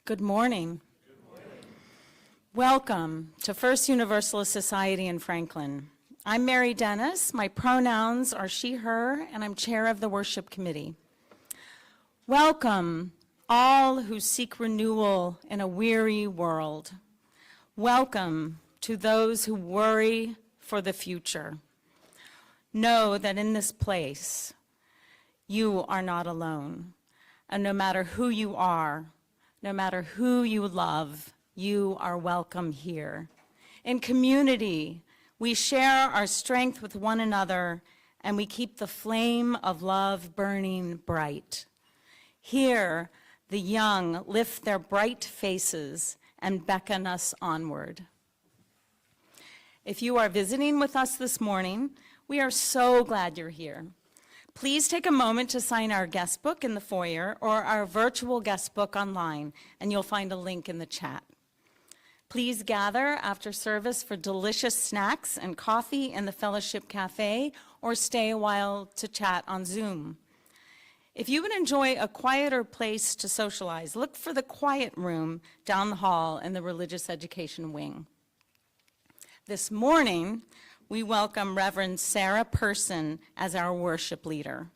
Good morning. Welcome to First Universalist Society in Franklin. I'm Mary Dennis. My pronouns are she, her, and I'm chair of the worship committee. Welcome, all who seek renewal in a weary world. Welcome to those who worry for the future. Know that in this place, you are not alone. And no matter who you are, no matter who you love, you are welcome here. In community, we share our strength with one another, and we keep the flame of love burning bright. Here, the young lift their bright faces and beckon us onward. If you are visiting with us this morning, we are so glad you're here. Please take a moment to sign our guest book in the foyer or our virtual guest book online, and you'll find a link in the chat. Please gather after service for delicious snacks and coffee in the Fellowship Cafe, or stay a while to chat on Zoom. If you would enjoy a quieter place to socialize, look for the quiet room down the hall in the Religious Education Wing. This morning, we welcome Reverend Sarah Person as our worship leader.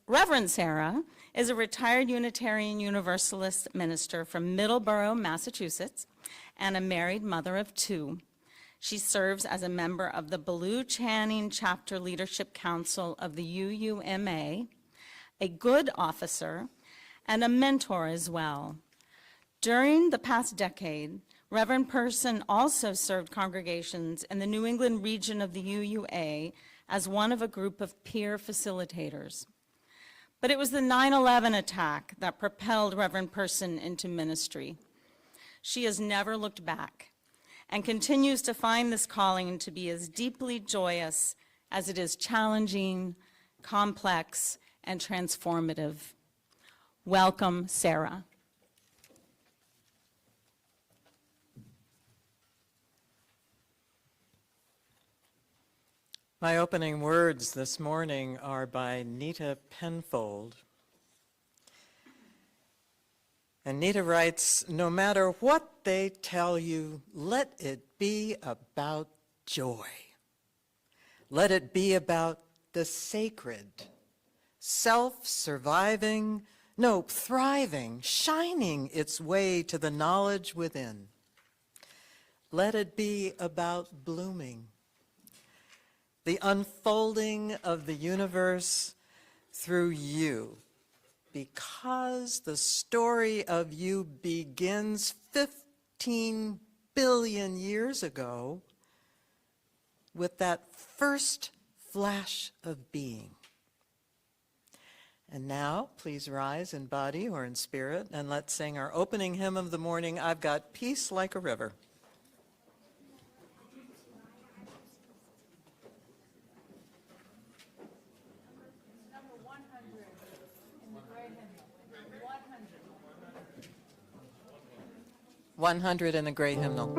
Reverend Sarah is a retired Unitarian Universalist minister from Middleborough, Massachusetts, and a married mother of two. She serves as a member of the Ballou Channing Chapter Leadership Council of the UUMA, a good officer, and a mentor as well. During the past decade, Reverend Person also served congregations in the New England region of the UUA as one of a group of peer facilitators. But it was the 9/11 attack that propelled Reverend Person into ministry. She has never looked back and continues to find this calling to be as deeply joyous as it is challenging, complex, and transformative. Welcome, Sarah. My opening words this morning are by Nita Penfold. And Nita writes, "No matter what they tell you, let it be about joy. Let it be about the sacred, self-surviving, thriving, shining its way to the knowledge within. Let it be about blooming, the unfolding of the universe through you, because the story of you begins 15 billion years ago with that first flash of being." And now, please rise in body or in spirit, and let's sing our opening hymn of the morning, "I've Got Peace Like a River." Number 100 in the gray hymnal. 100. 100 in the gray hymnal.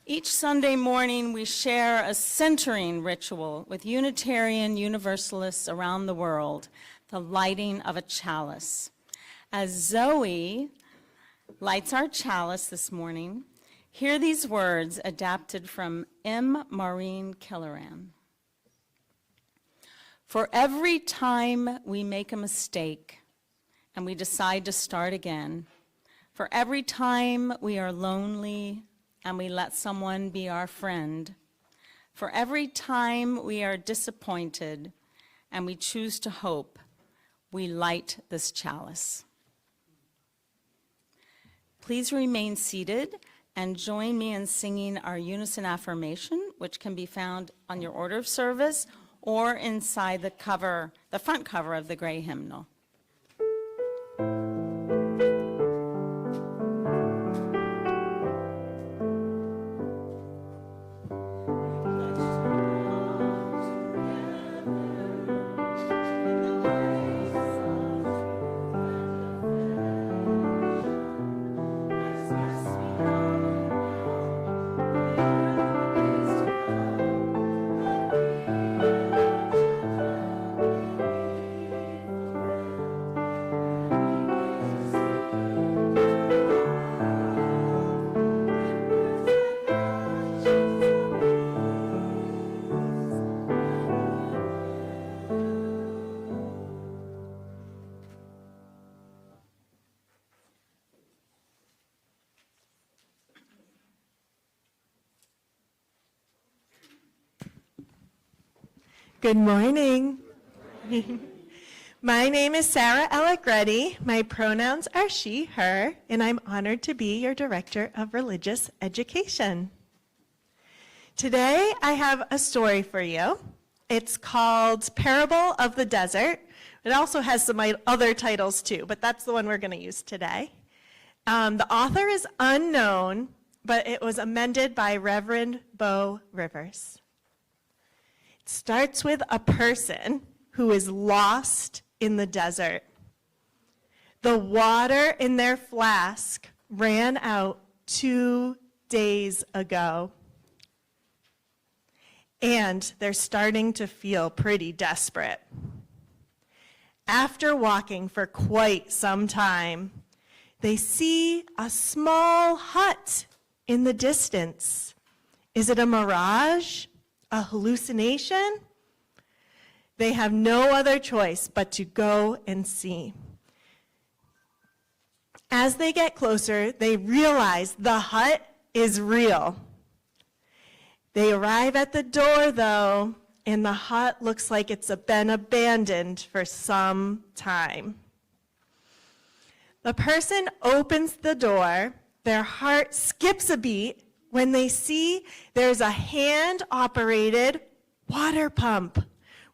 Each Sunday morning, we share a centering ritual with Unitarian Universalists around the world, the lighting of a chalice. As Zoe lights our chalice this morning, hear these words adapted from M. Maureen Killeran. For every time we make a mistake and we decide to start again, for every time we are lonely and we let someone be our friend, for every time we are disappointed and we choose to hope, we light this chalice. Please remain seated and join me in singing our unison affirmation, which can be found on your order of service or inside the front cover of the gray hymnal. Good morning. My name is Sarah Allegretti. My pronouns are she, her, and I'm honored to be your Director of Religious Education. Today, I have a story for you. It's called Parable of the Desert. It also has some other titles too, but that's the one we're going to use today. The author is unknown, but it was amended by Reverend Bo Rivers. It starts with a person who is lost in the desert. The water in their flask ran out 2 days ago. And they're starting to feel pretty desperate. After walking for quite some time, they see a small hut in the distance. Is it a mirage? A hallucination? They have no other choice but to go and see. As they get closer, they realize the hut is real. They arrive at the door, though, and the hut looks like it's been abandoned for some time. The person opens the door, their heart skips a beat when they see there's a hand-operated water pump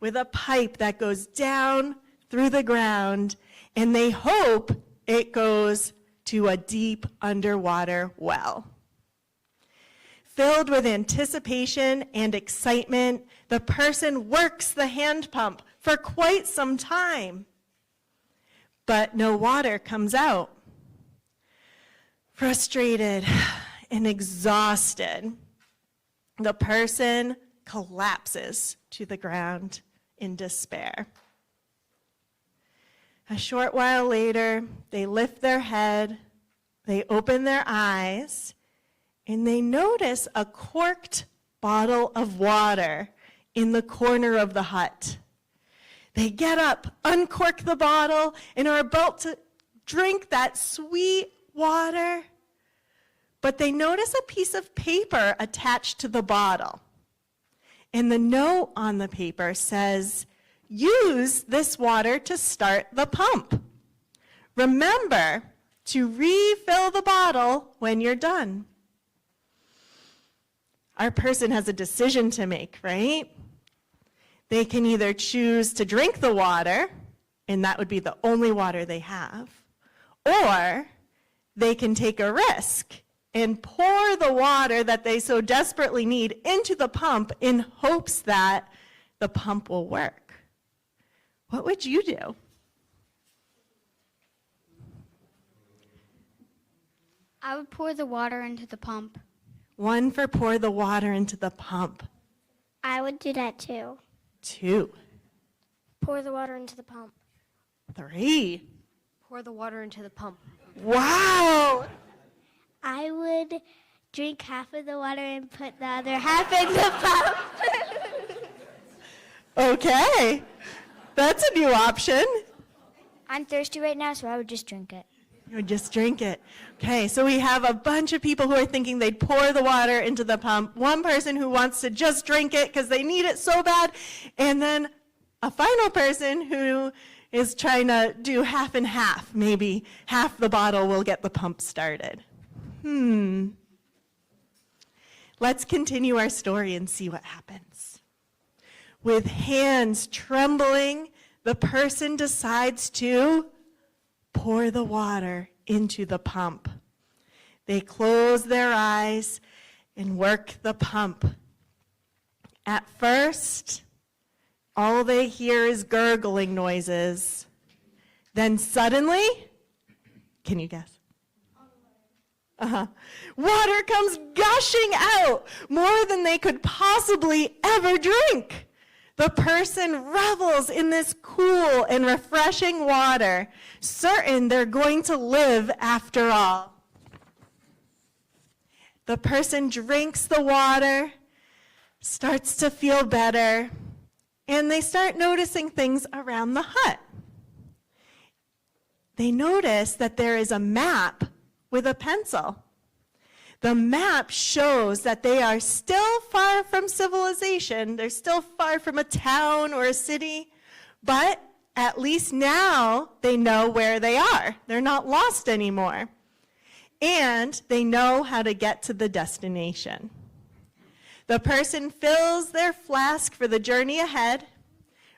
with a pipe that goes down through the ground, and they hope it goes to a deep underwater well. Filled with anticipation and excitement, the person works the hand pump for quite some time, but no water comes out. Frustrated and exhausted, the person collapses to the ground in despair. A short while later, they lift their head, they open their eyes, and they notice a corked bottle of water in the corner of the hut. They get up, uncork the bottle, and are about to drink that sweet water, but they notice a piece of paper attached to the bottle. And the note on the paper says, "Use this water to start the pump. Remember to refill the bottle when you're done." Our person has a decision to make, right? They can either choose to drink the water, and that would be the only water they have, or they can take a risk and pour the water that they so desperately need into the pump in hopes that the pump will work. What would you do? I would pour the water into the pump. 1 for pour the water into the pump. I would do that too. 2, Pour the water into the pump. 3. Pour the water into the pump. Wow! I would drink half of the water and put the other half in the pump. Okay, that's a new option. I'm thirsty right now, so I would just drink it. You would just drink it. Okay, so we have a bunch of people who are thinking they'd pour the water into the pump. One person who wants to just drink it because they need it so bad. And then a final person who is trying to do half and half. Maybe half the bottle will get the pump started. Let's continue our story and see what happens. With hands trembling, the person decides to pour the water into the pump. They close their eyes and work the pump. At first, all they hear is gurgling noises. Then suddenly, can you guess? Water comes gushing out, more than they could possibly ever drink. The person revels in this cool and refreshing water, certain they're going to live after all. The person drinks the water, starts to feel better, and they start noticing things around the hut. They notice that there is a map with a pencil. The map shows that they are still far from civilization. They're still far from a town or a city, but at least now they know where they are. They're not lost anymore. And they know how to get to the destination. The person fills their flask for the journey ahead,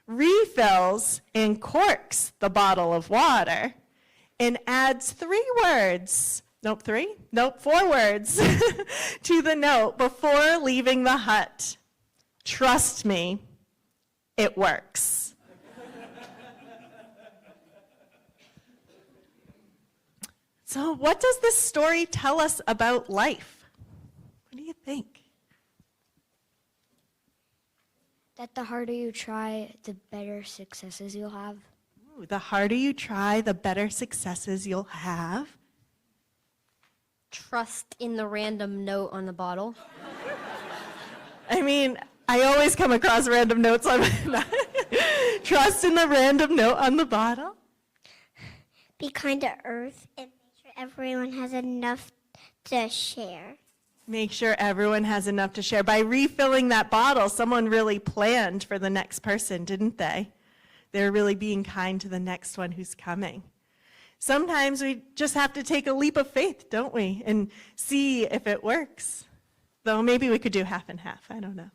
refills and corks the bottle of water, and adds 4 words to the note before leaving the hut. Trust me, it works. So what does this story tell us about life? What do you think? That the harder you try, the better successes you'll have. Ooh, the harder you try, the better successes you'll have. Trust in the random note on the bottle. I mean, I always come across random notes on trust in the random note on the bottle. Be kind to Earth and make sure everyone has enough to share. Make sure everyone has enough to share. By refilling that bottle, someone really planned for the next person, didn't they? They're really being kind to the next one who's coming. Sometimes we just have to take a leap of faith, don't we? And see if it works. Though maybe we could do half and half. I don't know.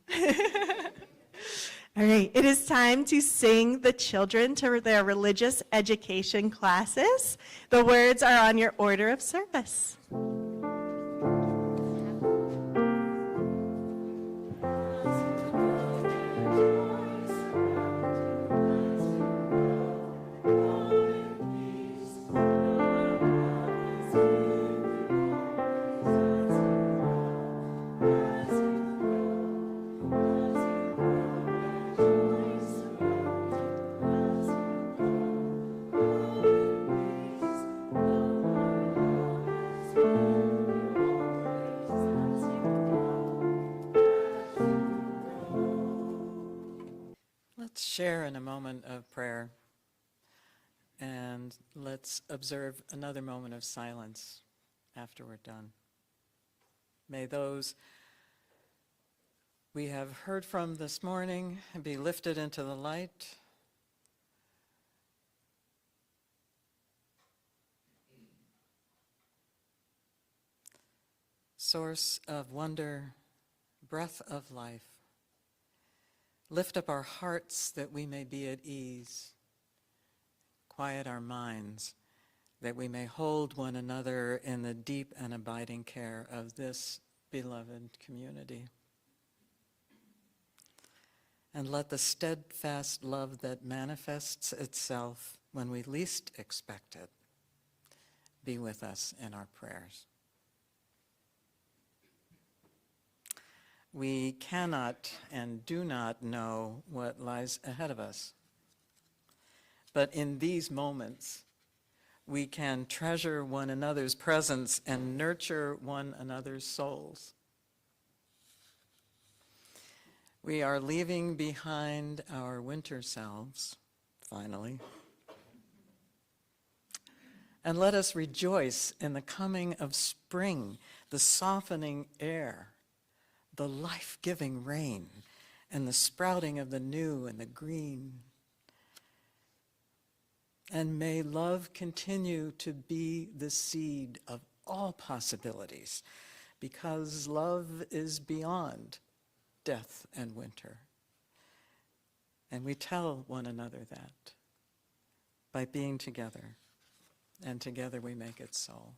All right, it is time to sing the children to their religious education classes. The words are on your order of service. Let's share in a moment of prayer, and let's observe another moment of silence after we're done. May those we have heard from this morning be lifted into the light. Source of wonder, breath of life. Lift up our hearts that we may be at ease. Quiet our minds that we may hold one another in the deep and abiding care of this beloved community. And let the steadfast love that manifests itself when we least expect it be with us in our prayers. we cannot and do not know what lies ahead of us. But in these moments, we can treasure one another's presence and nurture one another's souls. We are leaving behind our winter selves, finally. And let us rejoice in the coming of spring, the softening air, the life-giving rain, and the sprouting of the new and the green. And may love continue to be the seed of all possibilities, because love is beyond death and winter. And we tell one another that by being together, and together we make it so.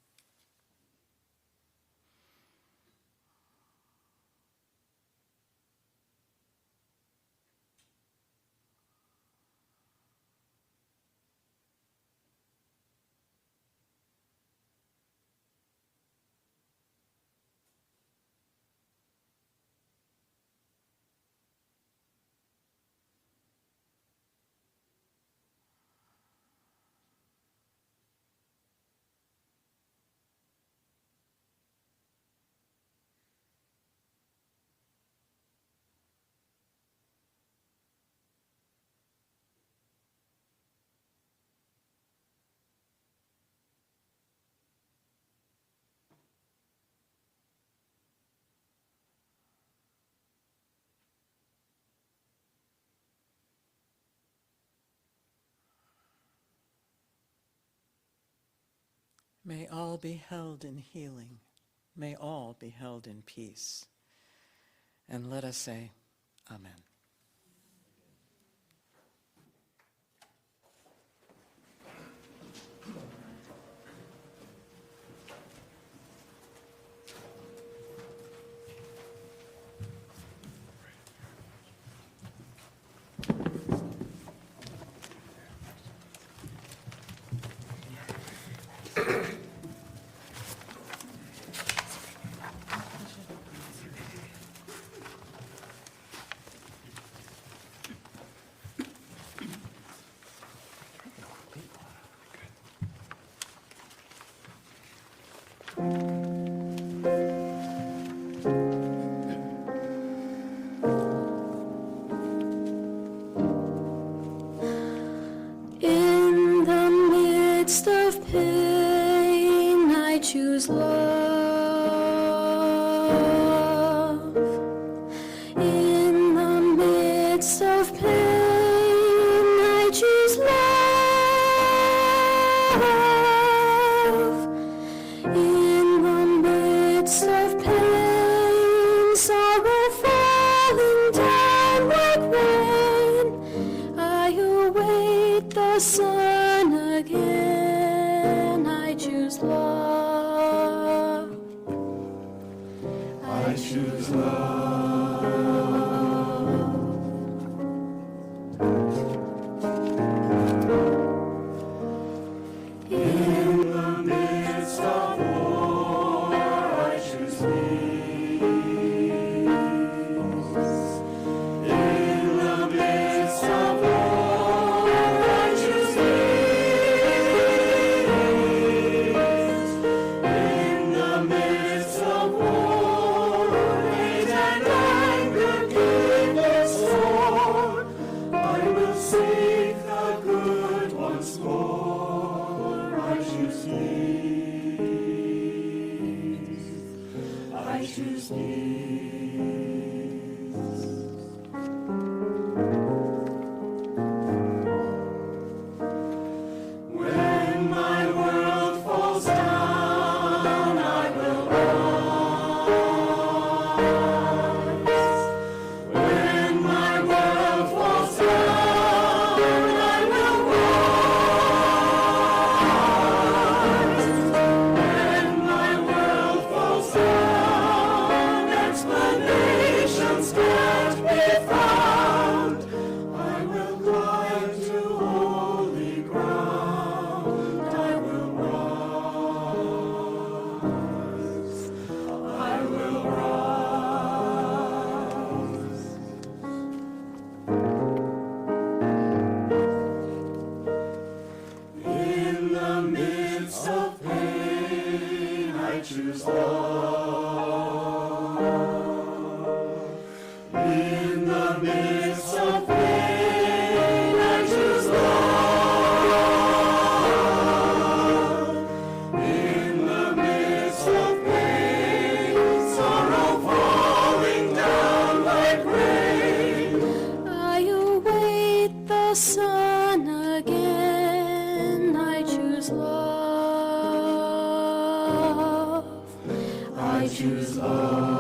May all be held in healing. May all be held in peace. And let us say, Amen. In the midst of pain, I choose love. In the midst of pain, I choose love. In the midst of pain, sorrow falling down like rain, I await the sun again. I choose love. I choose love. In the midst of war, I choose peace. In the midst of war, I choose peace. In the midst of war, hate and the midst of pain, I choose love. In the midst of pain, I choose love. In the midst of pain, sorrow falling down like rain, I await the sun again. I choose love. I choose love.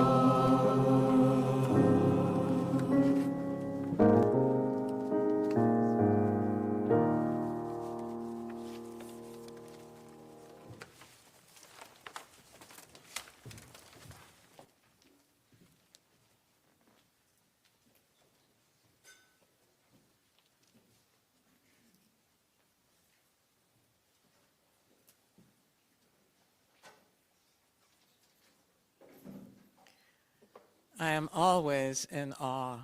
I am always in awe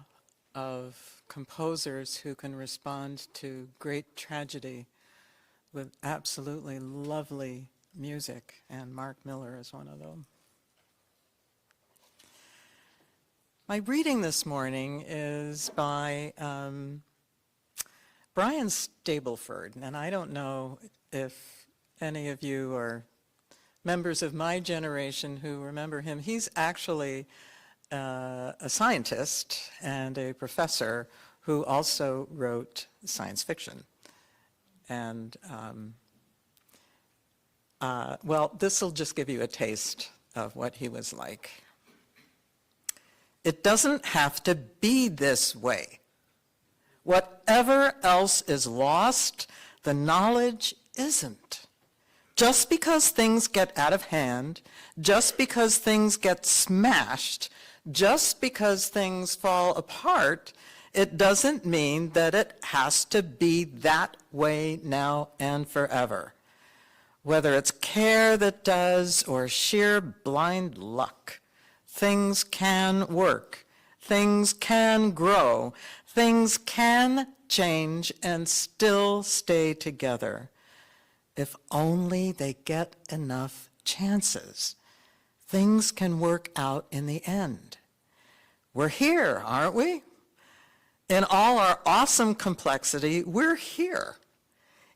of composers who can respond to great tragedy with absolutely lovely music, and Mark Miller is one of them. My reading this morning is by Brian Stableford, and I don't know if any of you are members of my generation who remember him. He's actually a scientist and a professor who also wrote science fiction. And, well, this will just give you a taste of what he was like. It doesn't have to be this way. Whatever else is lost, the knowledge isn't. Just because things get out of hand, just because things get smashed, just because things fall apart, it doesn't mean that it has to be that way now and forever. Whether it's care that does or sheer blind luck, things can work, things can grow, things can change and still stay together. If only they get enough chances, things can work out in the end. We're here, aren't we? In all our awesome complexity, we're here,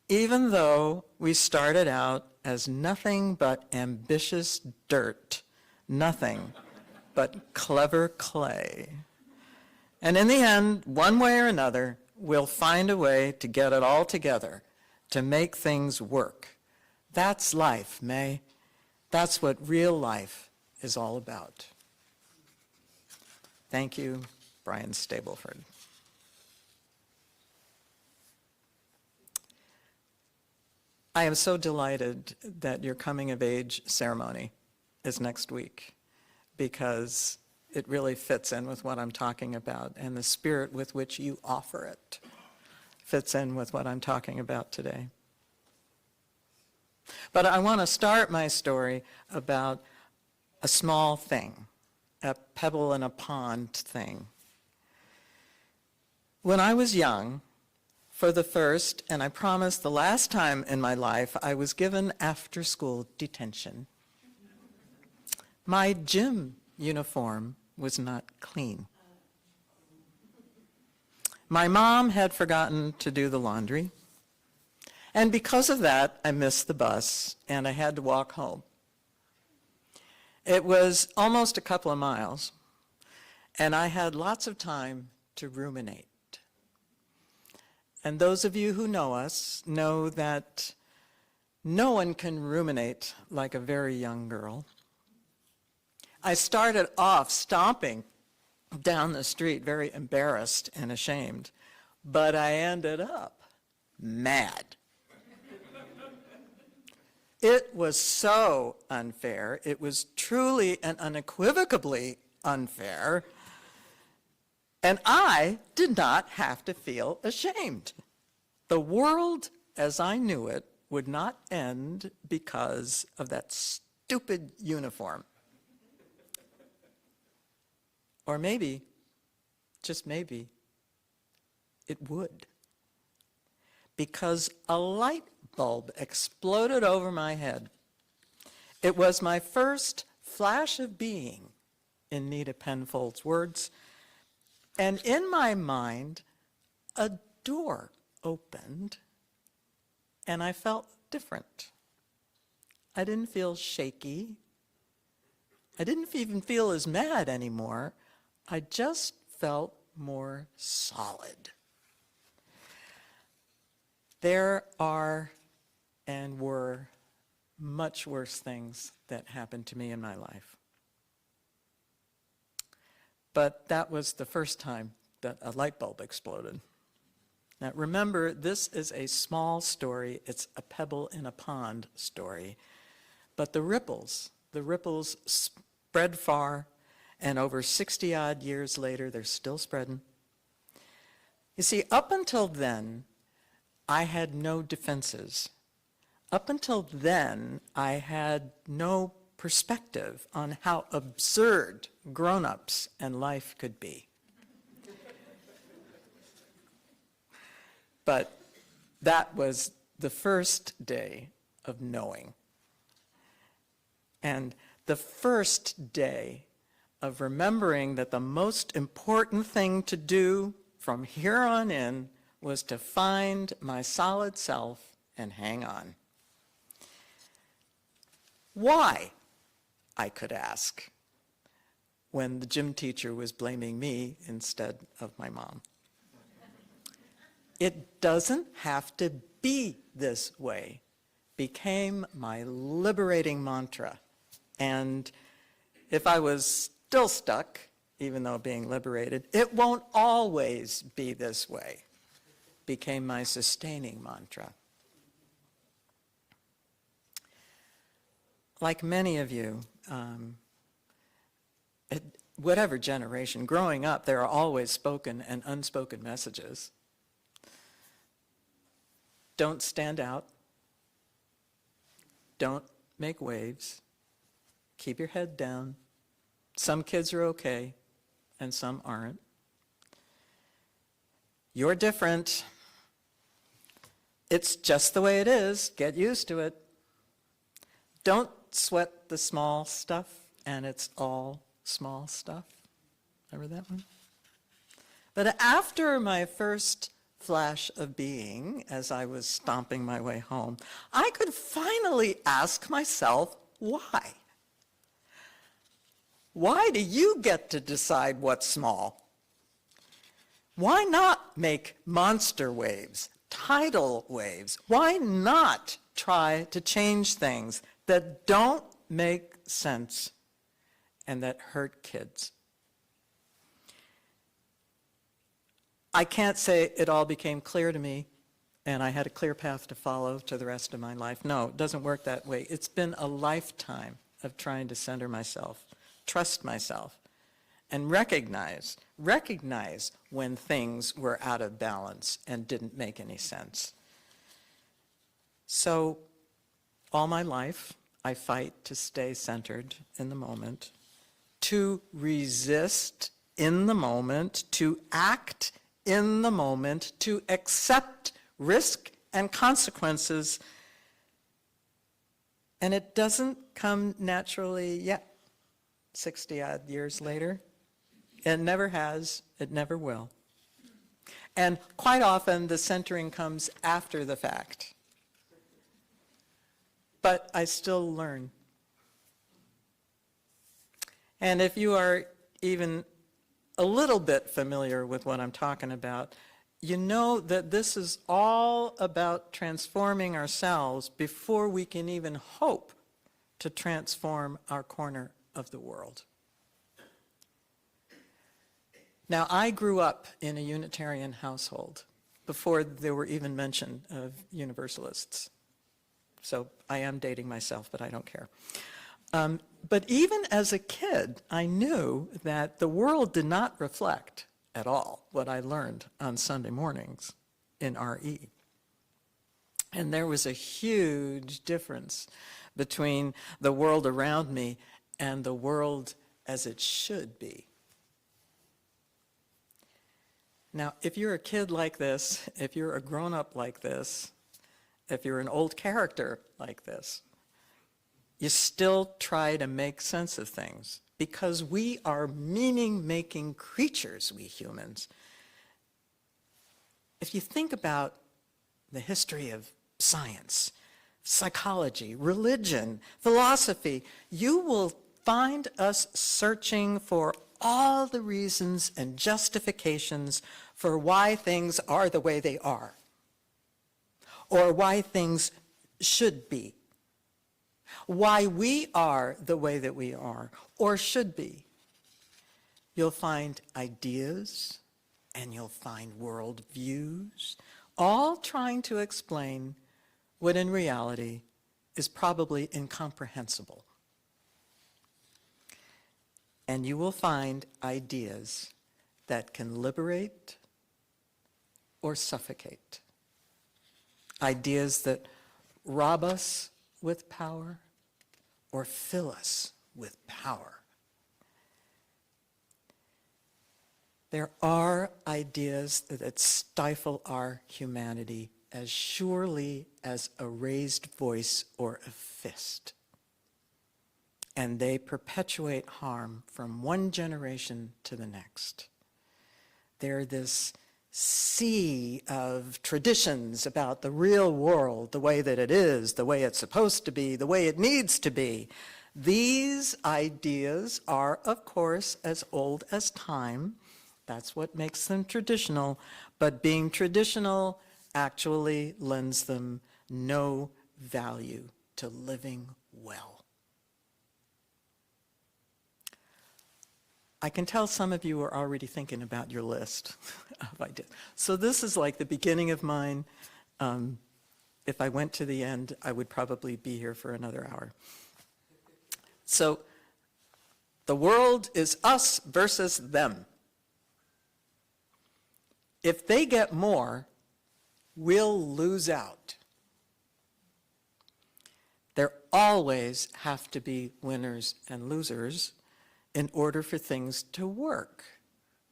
even though we started out as nothing but ambitious dirt, nothing but clever clay. And in the end, one way or another, we'll find a way to get it all together, to make things work. That's life, May. That's what real life is all about. Thank you, Brian Stableford. I am so delighted that your coming of age ceremony is next week, because it really fits in with what I'm talking about, and the spirit with which you offer it fits in with what I'm talking about today. But I want to start my story about a small thing, a pebble in a pond thing. When I was young, for the first, and I promise the last time in my life, I was given after-school detention. My gym uniform was not clean. My mom had forgotten to do the laundry, and because of that, I missed the bus, and I had to walk home. It was almost a couple of miles, and I had lots of time to ruminate. And those of you who know us know that no one can ruminate like a very young girl. I started off stomping down the street, very embarrassed and ashamed, but I ended up mad. It was so unfair. It was truly and unequivocally unfair. And I did not have to feel ashamed. The world as I knew it would not end because of that stupid uniform. Or maybe, just maybe, it would. Because a light bulb exploded over my head. It was my first flash of being, in Nita Penfold's words, and in my mind, a door opened, and I felt different. I didn't feel shaky. I didn't even feel as mad anymore. I just felt more solid. There are and were much worse things that happened to me in my life. But that was the first time that a light bulb exploded. Now remember, this is a small story. It's a pebble in a pond story. But the ripples spread far, and over 60-odd years later, they're still spreading. You see, up until then, I had no defenses. Up until then, I had no perspective on how absurd grown-ups and life could be. But that was the first day of knowing. And the first day of remembering that the most important thing to do from here on in was to find my solid self and hang on. Why, I could ask, when the gym teacher was blaming me instead of my mom. It doesn't have to be this way became my liberating mantra. And if I was still stuck, even though being liberated, it won't always be this way, became my sustaining mantra. Like many of you, at whatever generation, growing up, there are always spoken and unspoken messages. Don't stand out. Don't make waves. Keep your head down. Some kids are okay, and some aren't. You're different. It's just the way it is. Get used to it. Don't sweat the small stuff, and it's all small stuff. Remember that one? But after my first flash of being, as I was stomping my way home, I could finally ask myself, why? Why do you get to decide what's small? Why not make monster waves, tidal waves? Why not try to change things that don't make sense and that hurt kids? I can't say it all became clear to me and I had a clear path to follow to the rest of my life. No, it doesn't work that way. It's been a lifetime of trying to center myself, trust myself, and recognize when things were out of balance and didn't make any sense. So all my life, I fight to stay centered in the moment, to resist in the moment, to act in the moment, to accept risk and consequences. And it doesn't come naturally yet, 60-odd years later. It never has, it never will. And quite often the centering comes after the fact. But I still learn. And if you are even a little bit familiar with what I'm talking about, you know that this is all about transforming ourselves before we can even hope to transform our corner of the world. Now, I grew up in a Unitarian household before there were even mention of Universalists. So I am dating myself, but I don't care. But even as a kid, I knew that the world did not reflect at all what I learned on Sunday mornings in RE. And there was a huge difference between the world around me and the world as it should be. Now, if you're a kid like this, if you're a grown-up like this, if you're an old character like this, you still try to make sense of things because we are meaning-making creatures, we humans. If you think about the history of science, psychology, religion, philosophy, you will find us searching for all the reasons and justifications for why things are the way they are, or why things should be, why we are the way that we are, or should be. You'll find ideas, and you'll find worldviews, all trying to explain what in reality is probably incomprehensible. And you will find ideas that can liberate or suffocate. Ideas that rob us with power or fill us with power. There are ideas that stifle our humanity as surely as a raised voice or a fist. And they perpetuate harm from one generation to the next. They're this sea of traditions about the real world, the way that it is, the way it's supposed to be, the way it needs to be. These ideas are, of course, as old as time. That's what makes them traditional. But being traditional actually lends them no value to living well. I can tell some of you are already thinking about your list of ideas. So this is like the beginning of mine. If I went to the end, I would probably be here for another hour. So the world is us versus them. If they get more, we'll lose out. There always have to be winners and losers in order for things to work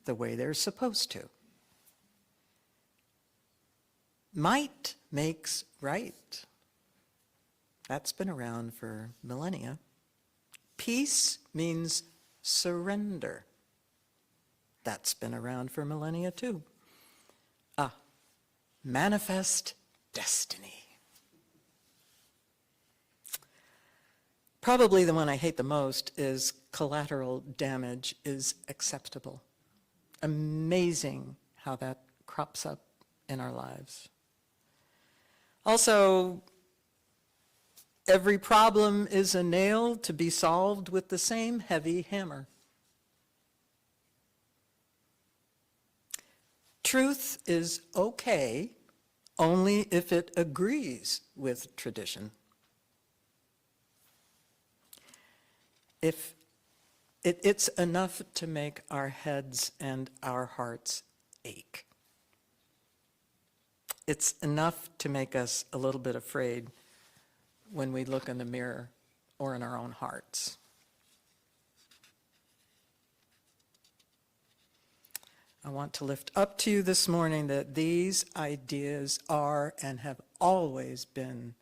the way they're supposed to. Might makes right. That's been around for millennia. Peace means surrender. That's been around for millennia too. Manifest destiny. Probably the one I hate the most is collateral damage is acceptable. Amazing how that crops up in our lives. Also, every problem is a nail to be solved with the same heavy hammer. Truth is okay only if it agrees with tradition. If it's enough to make our heads and our hearts ache. It's enough to make us a little bit afraid when we look in the mirror or in our own hearts. I want to lift up to you this morning that these ideas are and have always been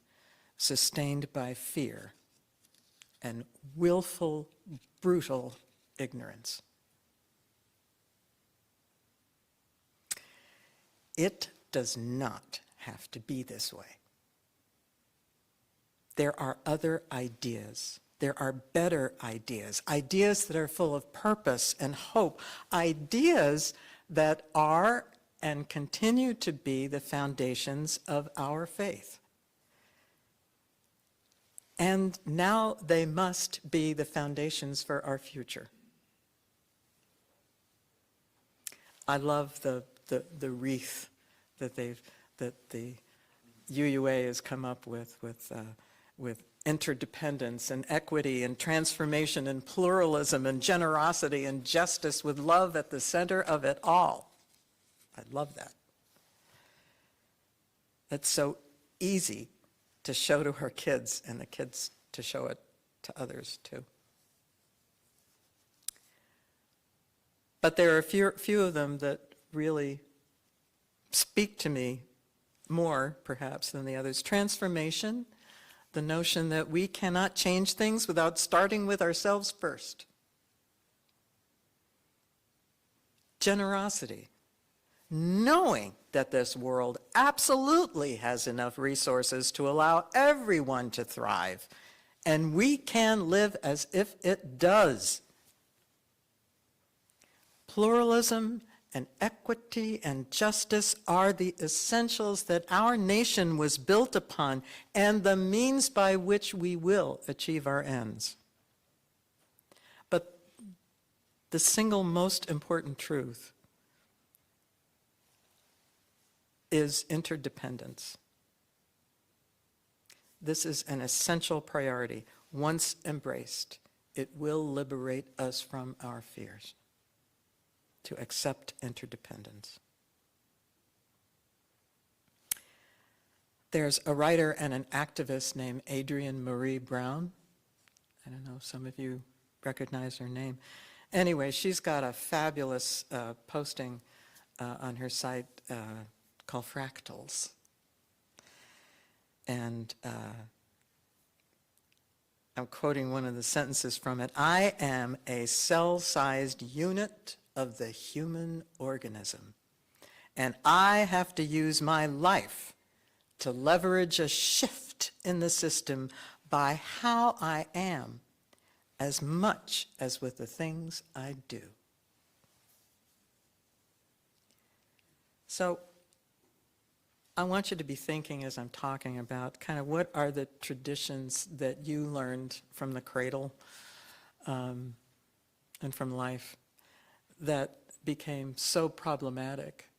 sustained by fear and willful, brutal ignorance. It does not have to be this way. There are other ideas. There are better ideas, ideas that are full of purpose and hope, ideas that are and continue to be the foundations of our faith. And now they must be the foundations for our future. I love the wreath that the UUA has come up with interdependence and equity and transformation and pluralism and generosity and justice with love at the center of it all. I love that. It's so easy to show to our kids and the kids to show it to others too. But there are few of them that really speak to me more perhaps than the others. Transformation, the notion that we cannot change things without starting with ourselves first. Generosity, knowing that this world absolutely has enough resources to allow everyone to thrive, and we can live as if it does. Pluralism and equity and justice are the essentials that our nation was built upon and the means by which we will achieve our ends. But the single most important truth is interdependence. This is an essential priority. Once embraced, it will liberate us from our fears to accept interdependence. There's a writer and an activist named Adrienne Maree Brown. I don't know if some of you recognize her name. Anyway, she's got a fabulous posting on her site called Fractals. And I'm quoting one of the sentences from it. I am a cell-sized unit of the human organism, and I have to use my life to leverage a shift in the system by how I am as much as with the things I do. So I want you to be thinking as I'm talking about kind of what are the traditions that you learned from the cradle and from life that became so problematic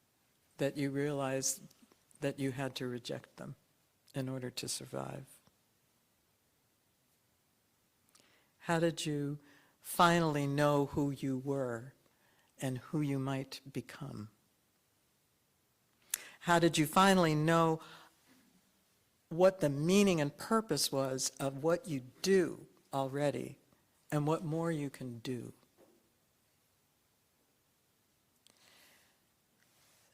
that you realized that you had to reject them in order to survive. How did you finally know who you were and who you might become? How did you finally know what the meaning and purpose was of what you do already and what more you can do?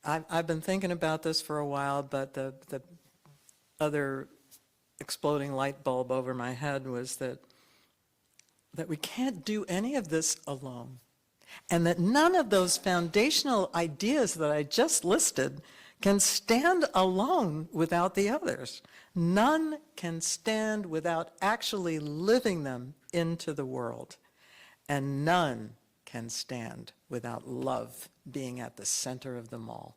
I've been thinking about this for a while, but the other exploding light bulb over my head was that we can't do any of this alone, and that none of those foundational ideas that I just listed can stand alone without the others. None can stand without actually living them into the world, and none can stand without love being at the center of them all.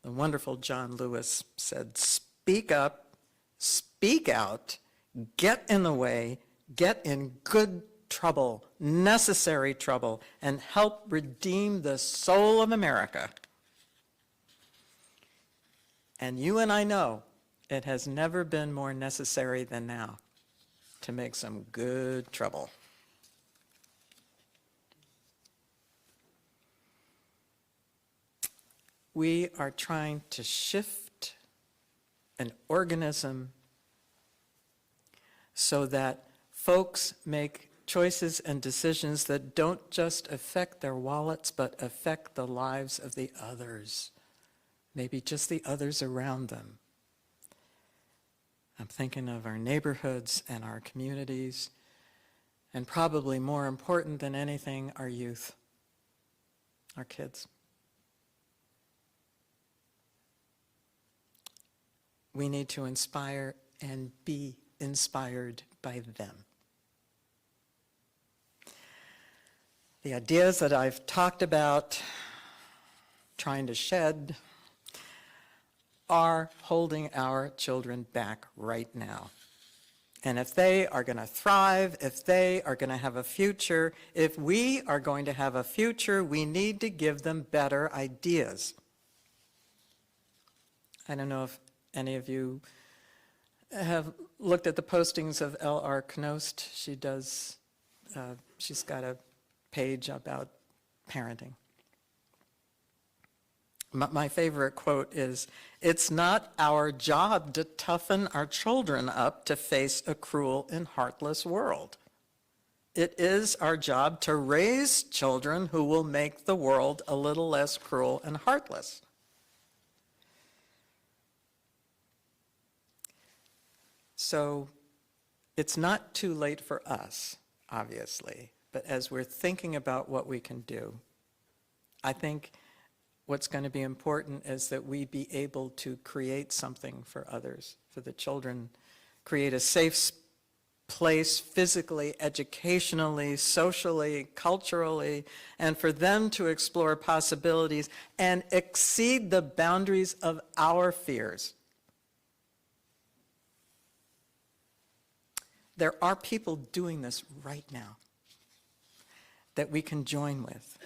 The wonderful John Lewis said, "Speak up, speak out, get in the way, get in good trouble, necessary trouble, and help redeem the soul of America." And you and I know it has never been more necessary than now to make some good trouble. We are trying to shift an organism so that folks make choices and decisions that don't just affect their wallets, but affect the lives of the others, maybe just the others around them. I'm thinking of our neighborhoods and our communities, and probably more important than anything, our youth, our kids. We need to inspire and be inspired by them. The ideas that I've talked about trying to shed are holding our children back right now. And if they are going to thrive, if they are going to have a future, if we are going to have a future, we need to give them better ideas. I don't know if any of you have looked at the postings of L.R. Knost. She's got a page about parenting. My favorite quote is, "It's not our job to toughen our children up to face a cruel and heartless world. it is our job to raise children who will make the world a little less cruel and heartless. So it's not too late for us, obviously, but as we're thinking about what we can do, I think what's going to be important is that we be able to create something for others, for the children, create a safe place physically, educationally, socially, culturally, and for them to explore possibilities and exceed the boundaries of our fears. There are people doing this right now that we can join with.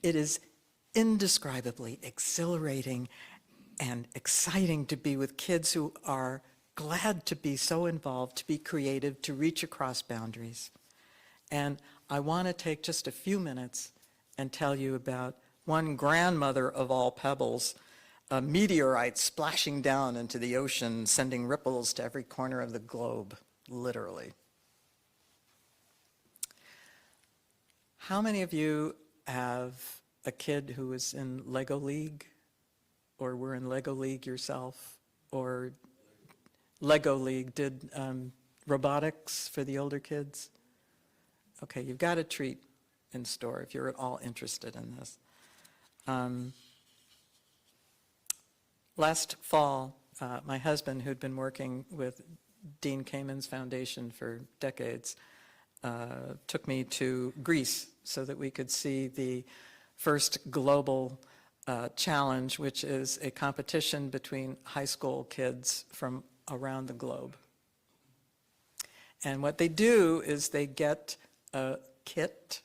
It is indescribably exhilarating and exciting to be with kids who are glad to be so involved, to be creative, to reach across boundaries. And I want to take just a few minutes and tell you about one grandmother of all pebbles, a meteorite splashing down into the ocean, sending ripples to every corner of the globe, literally. How many of you have a kid who is in Lego League, or were in Lego League yourself, or Lego League did robotics for the older kids? Okay, you've got a treat in store if you're at all interested in this. Last fall, my husband, who'd been working with Dean Kamen's foundation for decades, took me to Greece so that we could see the first global challenge, which is a competition between high school kids from around the globe. And what they do is they get a kit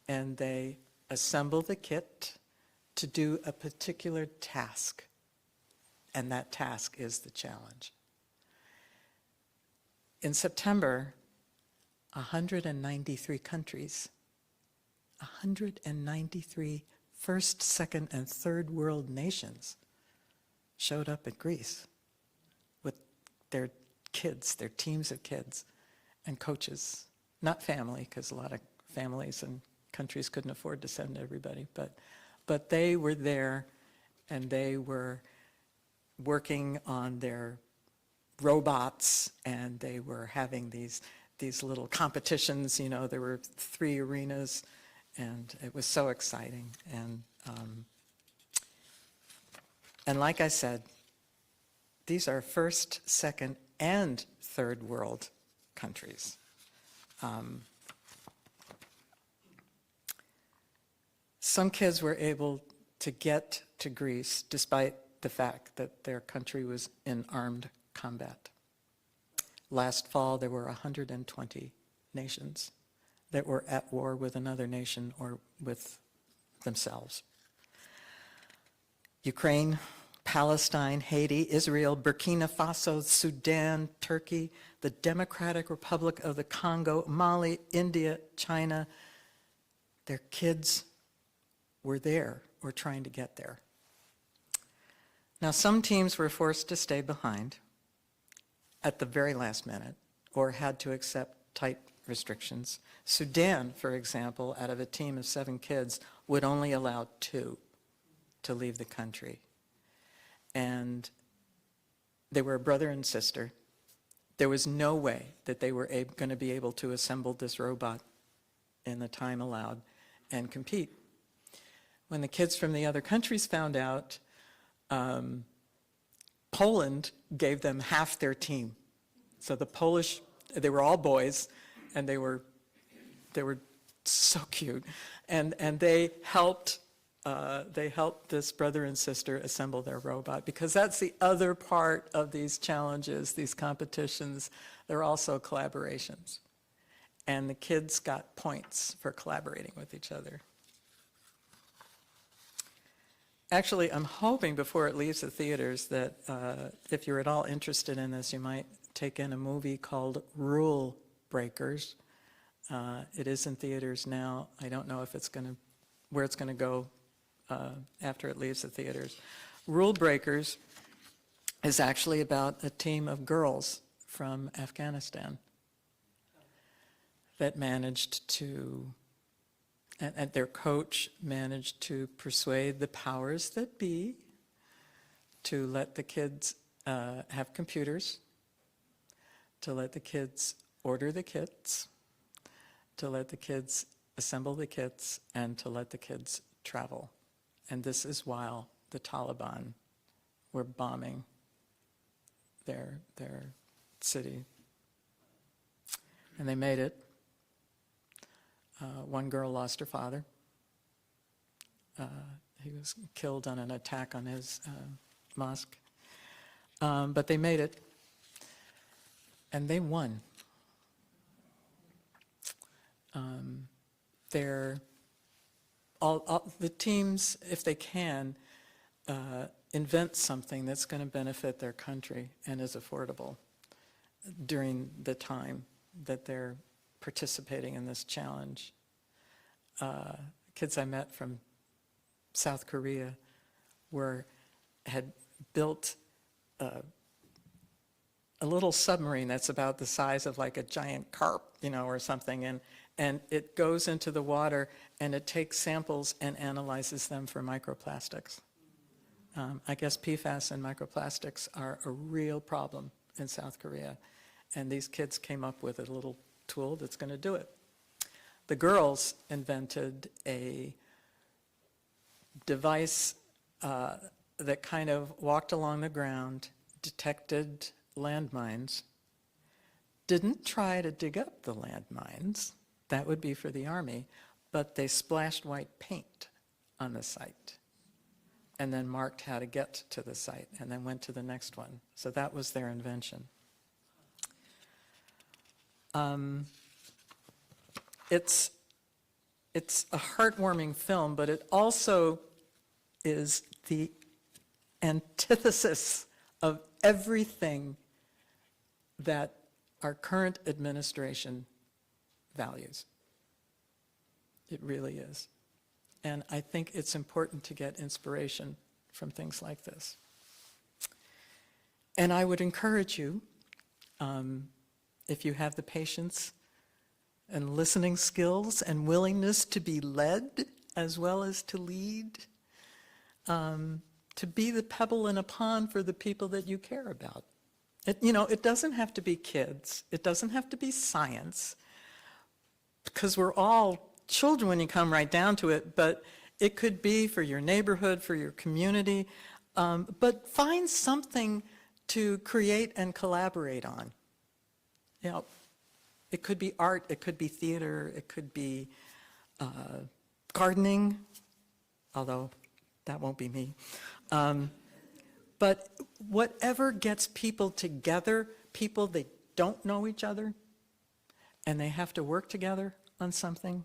and they assemble the kit to do a particular task. And that task is the challenge. In September, 193 countries, 193 first, second, and third world nations showed up at Greece with their kids, their teams of kids and coaches. Not family, because a lot of families and countries couldn't afford to send everybody, but they were there and they were working on their robots, and they were having these little competitions. You know, there were 3 arenas, and it was so exciting. And like I said, these are first, second, and third world countries. Some kids were able to get to Greece despite the fact that their country was in armed combat. Last fall, there were 120 nations that were at war with another nation or with themselves. Ukraine, Palestine, Haiti, Israel, Burkina Faso, Sudan, Turkey, the Democratic Republic of the Congo, Mali, India, China. Their kids were there or trying to get there. Now, some teams were forced to stay behind at the very last minute or had to accept tight restrictions. Sudan, for example, out of a team of 7 kids, would only allow 2 to leave the country. And they were a brother and sister. There was no way that they were going to be able to assemble this robot in the time allowed and compete. When the kids from the other countries found out, Poland gave them half their team. So the Polish, they were all boys, and they were so cute, and they helped this brother and sister assemble their robot, because that's the other part of these challenges, these competitions. They're also collaborations, and the kids got points for collaborating with each other. Actually, I'm hoping before it leaves the theaters that if you're at all interested in this, you might take in a movie called Rule Breakers. It is in theaters now. I don't know if where it's going to go after it leaves the theaters. Rule Breakers is actually about a team of girls from Afghanistan. that managed to, and their coach managed to persuade the powers that be to let the kids have computers, to let the kids order the kits, to let the kids assemble the kits, and to let the kids travel. And this is while the Taliban were bombing their city. And they made it. One girl lost her father. He was killed on an attack on his mosque. But they made it. And they won. The teams, if they can, invent something that's going to benefit their country and is affordable during the time that they're participating in this challenge. Kids I met from South Korea had built a little submarine that's about the size of like a giant carp, or something, and it goes into the water and it takes samples and analyzes them for microplastics. I guess PFAS and microplastics are a real problem in South Korea, and these kids came up with a little tool that's going to do it. The girls invented a device that kind of walked along the ground, detected landmines, didn't try to dig up the landmines, that would be for the army, but they splashed white paint on the site and then marked how to get to the site and then went to the next one. So that was their invention. It's a heartwarming film, but it also is the antithesis of everything that our current administration values. It really is. And I think it's important to get inspiration from things like this. And I would encourage you, if you have the patience and listening skills and willingness to be led as well as to lead, to be the pebble in a pond for the people that you care about. It doesn't have to be kids. It doesn't have to be science, because we're all children when you come right down to it, but it could be for your neighborhood, for your community, but find something to create and collaborate on. It could be art, it could be theater, it could be gardening, although that won't be me. But whatever gets people together, people that don't know each other, and they have to work together on something,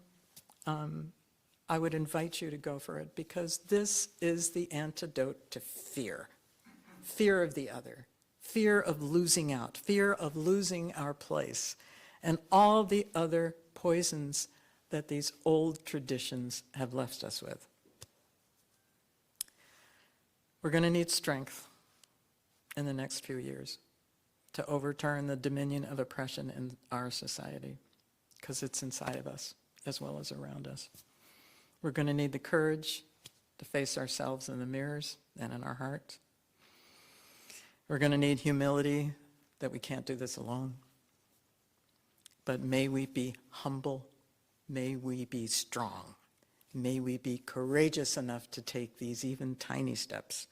I would invite you to go for it, because this is the antidote to fear. Fear of the other, fear of losing out, fear of losing our place, and all the other poisons that these old traditions have left us with. We're going to need strength in the next few years to overturn the dominion of oppression in our society, because it's inside of us as well as around us. We're going to need the courage to face ourselves in the mirrors and in our hearts. We're going to need humility that we can't do this alone. But may we be humble, may we be strong, may we be courageous enough to take these even tiny steps,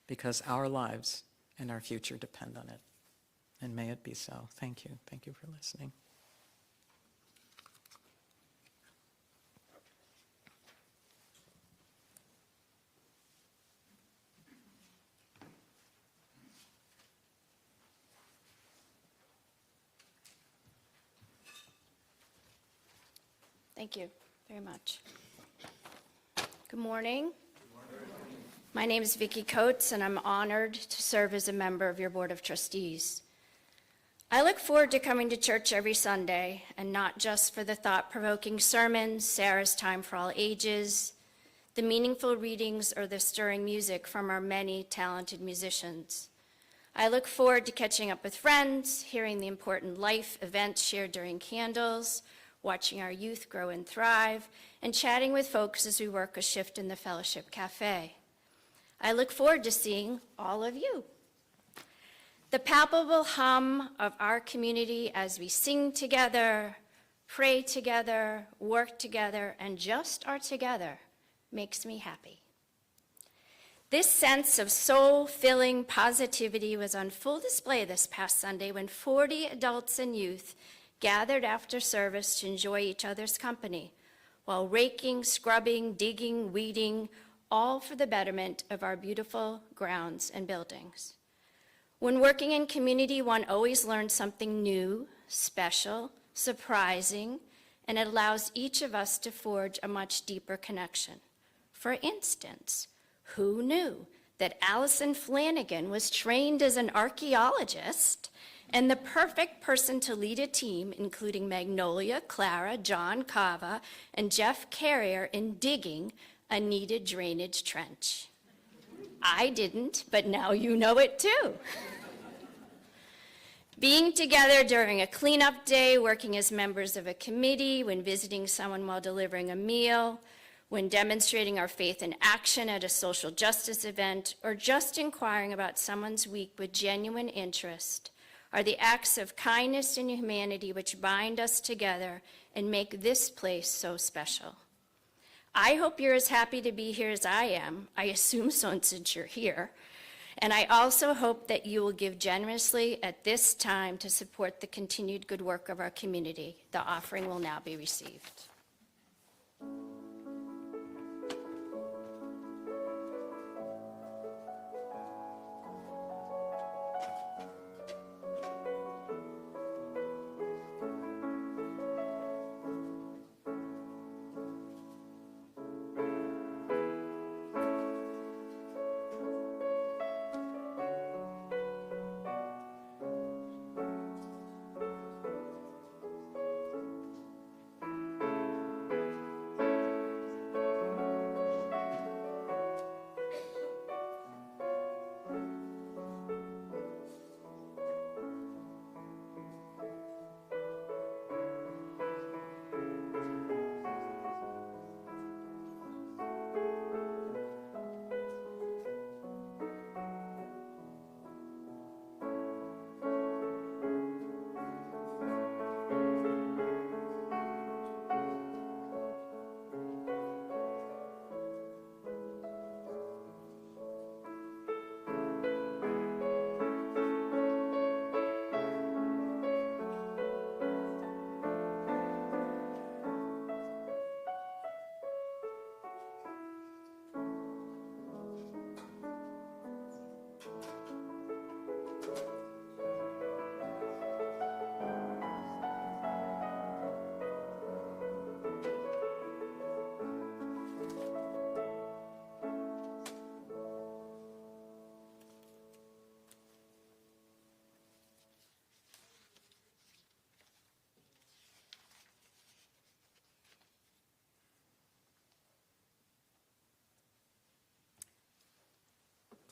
because our lives and our future depend on it. And may it be so. Thank you. Thank you for listening. Thank you very much. Good morning. My name is Vicki Coates, and I'm honored to serve as a member of your Board of Trustees. I look forward to coming to church every Sunday, and not just for the thought-provoking sermons, Sarah's Time for All Ages, the meaningful readings, or the stirring music from our many talented musicians. I look forward to catching up with friends, hearing the important life events shared during candles, watching our youth grow and thrive, and chatting with folks as we work a shift in the Fellowship Cafe. I look forward to seeing all of you. The palpable hum of our community as we sing together, pray together, work together, and just are together makes me happy. This sense of soul-filling positivity was on full display this past Sunday when 40 adults and youth gathered after service to enjoy each other's company while raking, scrubbing, digging, weeding, all for the betterment of our beautiful grounds and buildings. When working in community, one always learns something new, special, surprising, and it allows each of us to forge a much deeper connection. For instance, who knew that Allison Flanagan was trained as an archaeologist and the perfect person to lead a team, including Magnolia, Clara, John Cava, and Jeff Carrier in digging a needed drainage trench? I didn't, but now you know it too. Being together during a cleanup day, working as members of a committee, when visiting someone while delivering a meal, when demonstrating our faith in action at a social justice event, or just inquiring about someone's week with genuine interest, are the acts of kindness and humanity which bind us together and make this place so special. I hope you're as happy to be here as I am. I assume so since you're here. And I also hope that you will give generously at this time to support the continued good work of our community. The offering will now be received.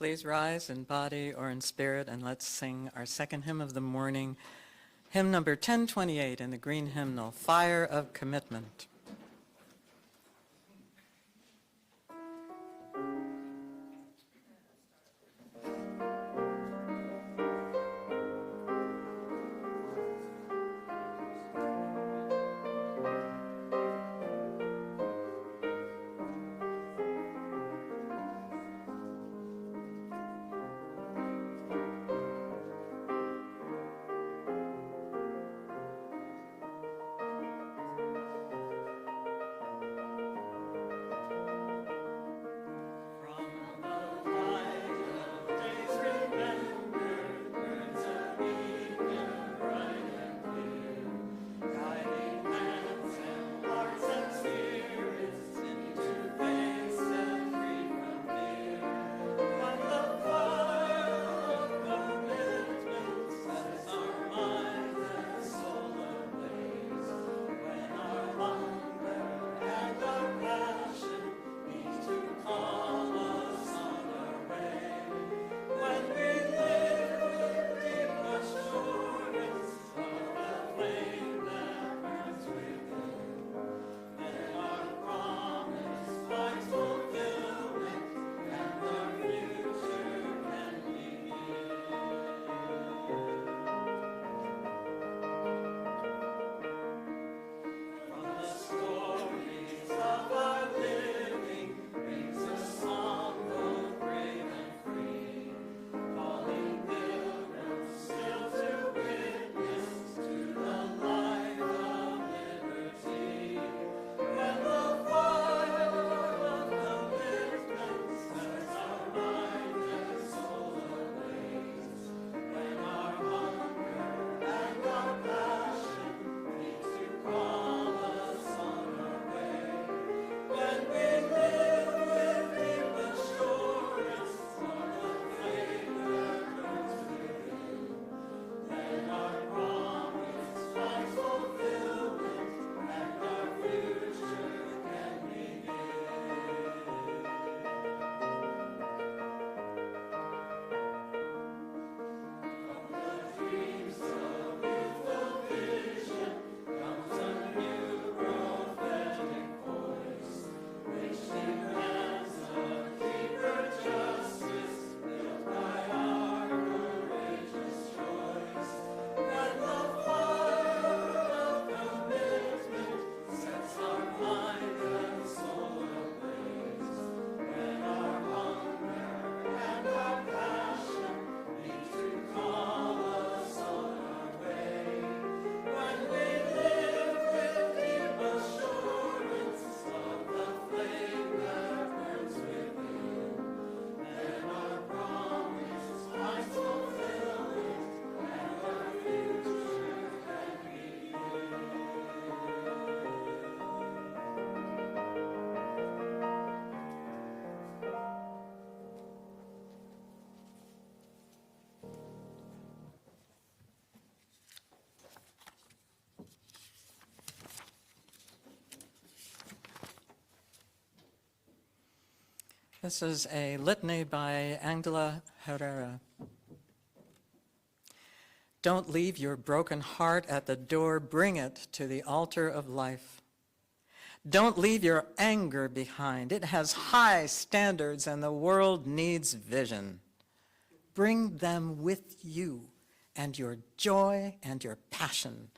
Please rise in body or in spirit, and let's sing our second hymn of the morning, hymn number 1028 in the green hymnal, Fire of Commitment. This is a litany by Angela Herrera. Don't leave your broken heart at the door. Bring it to the altar of life. Don't leave your anger behind. It has high standards and the world needs vision. Bring them with you and your joy and your passion.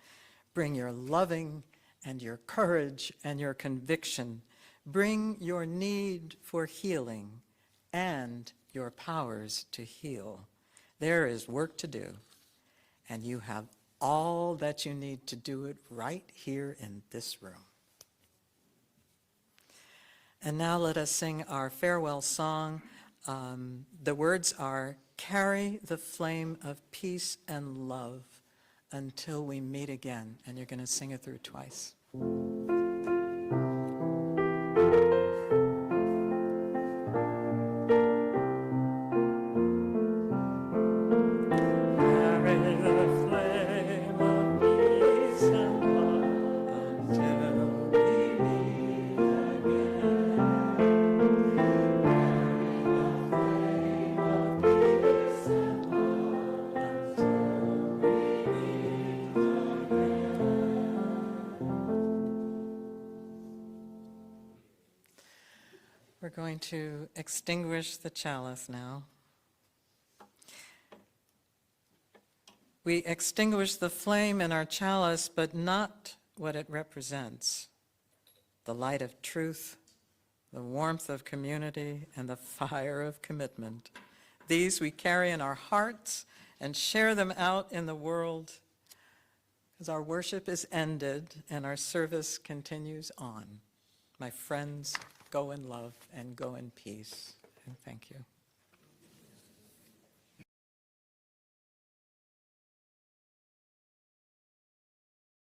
Bring your loving and your courage and your conviction. Bring your need for healing and your powers to heal. There is work to do, and you have all that you need to do it right here in this room. And now let us sing our farewell song. The words are, "Carry the flame of peace and love until we meet again." And you're going to sing it through twice. Carry the flame of peace and love until we meet again. Carry the flame of peace and love until we meet again. We're going to extinguish the chalice now. We extinguish the flame in our chalice, but not what it represents. The light of truth, the warmth of community, and the fire of commitment. These we carry in our hearts and share them out in the world, because our worship is ended and our service continues on. My friends, go in love and go in peace. And thank you.